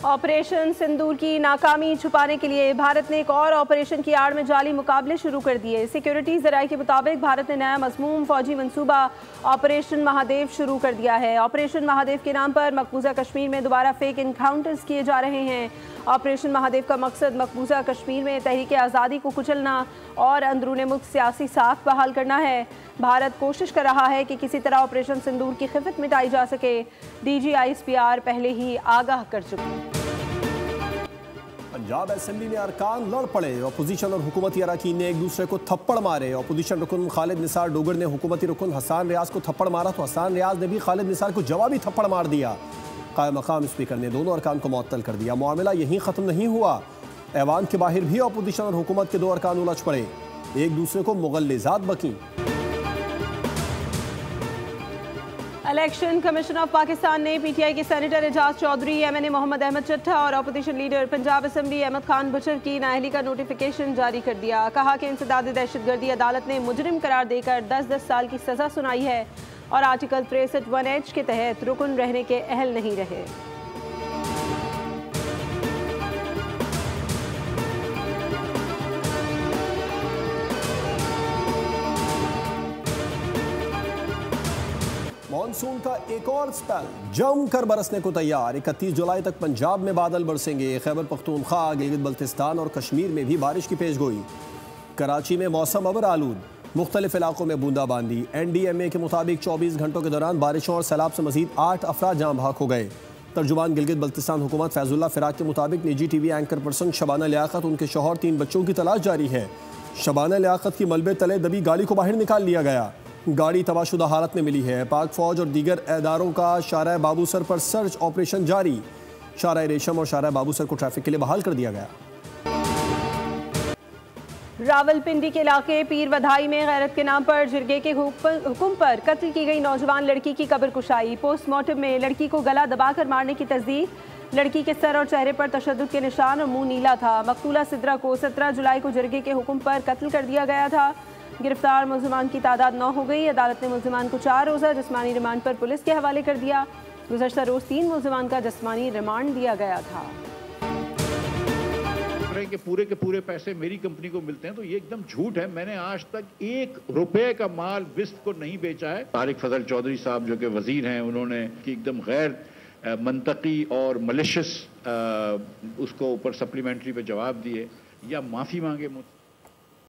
Operation सिंदूर की नाकामी छुपाने के लिए भारत ने एक और ऑपरेशन की आड़ में जाली मुकाबले शुरू कर दिए। सिक्योरिटी जराये के मुताबिक भारत ने नया मज़मूम फौजी मंसूबा ऑपरेशन महादेव शुरू कर दिया है। ऑपरेशन महादेव के नाम पर मकबूजा कश्मीर में दोबारा फेक इनकाउंटर्स किए जा रहे हैं। ऑपरेशन महादेव का मकसद मकबूजा कश्मीर में तहरीक आज़ादी को कुचलना और अंदरूनी मुल्क सियासी साख बहाल करना है। भारत कोशिश कर रहा है कि किसी तरह ऑपरेशन सिंदूर की खिफत मिटाई जा सके। DGISPR पहले ही आगाह कर चुके हैं। पंजाब असेंबली में अरकान लड़ पड़े। अपोजिशन और हुकूमती अरकान ने एक दूसरे को थप्पड़ मारे। अपोजिशन रुकन खालिद निसार डोगर ने हुकूमती रुकन हसान रियाज को थप्पड़ मारा तो हसान रियाज ने भी खालिद निसार को जवाबी थप्पड़ मार दिया। कायम मकाम स्पीकर ने दोनों अरकान को मुअत्तल कर दिया। मामला यहीं ख़त्म नहीं हुआ, ऐवान के बाहर भी अपोजिशन और हुकूमत के दो अरकान उलझ पड़े, एक दूसरे को मुगल्लिज़ात बकीं। इलेक्शन कमीशन ऑफ पाकिस्तान ने PTI के सेनेटर एजाज चौधरी, MNA मोहम्मद अहमद चट्टा और opposition leader Punjab assembly Ahmed Khan Bachar की नाअहली का नोटिफिकेशन जारी कर दिया। कहा कि इंसदाद दहशतगर्दी अदालत ने मुजरिम करार देकर 10-10 साल की सज़ा सुनाई है और आर्टिकल 63(1)H के तहत रुकन रहने के अहल नहीं रहे। मानसून का एक और स्पेल जमकर बरसने को तैयार। 31 जुलाई तक पंजाब में बादल बरसेंगे। खैबर पख्तूनख्वा, गिलगित बल्तिस्तान और कश्मीर में भी बारिश की पेशगोई। कराची में मौसम अबर आलूद, मुख्तलिफ इलाकों में बूंदाबांदी। NDMA के मुताबिक 24 घंटों के दौरान बारिशों और सैलाब से मजीद 8 अफराद जाँ बहक हो गए। तर्जुमान गिलगित बल्तिस्तान हुकूमत फैजुल्ला फिराक के मुताबिक निजी TV anchor person Shabana Liaquat, उनके शौहर 3 बच्चों की तलाश जारी है। शबाना लियाकत की मलबे तले दबी गाड़ी को बाहर निकाल लिया गया। गाड़ी तबाहशुदा हालत में मिली है। पाक फौज और दीगर इदारों का शारा बाबूसर पर सर्च ऑपरेशन जारी। शारा रेशम और शारा बाबूसर को ट्रैफिक के लिए बहाल कर दिया गया। रावलपिंडी के इलाके पीर वधाई में गैरत के नाम पर जिरगे के हुक्म पर कत्ल की गई नौजवान लड़की की कब्र कुशाई। पोस्टमार्टम में लड़की को गला दबाकर मारने की तस्दीक। लड़की के सर और चेहरे पर तशद्दुद के निशान और मुंह नीला था। मकतूला सिद्रा को 17 जुलाई को जिरगे के हुक्म पर कत्ल कर दिया गया था। गिरफ्तार मुल्ज़िमान की तादाद 9 हो गई। अदालत ने मुल्ज़िमान को 4 रोज़ा जिस्मानी रिमांड पर पुलिस के हवाले कर दिया। गुज़श्ता रोज़ 3 मुल्ज़िमान का जिस्मानी रिमांड दिया गया था। के पूरे पैसे मेरी कंपनी को मिलते हैं तो ये एकदम झूठ है। मैंने आज तक 1 रुपए का माल विस्त को नहीं बेचा है। तारिक फजल चौधरी साहब जो कि वजीर हैं, उन्होंने कि एकदम गैर मंतकी और मलिशियस उसको ऊपर सप्लीमेंट्री पे जवाब दिए या माफ़ी मांगे।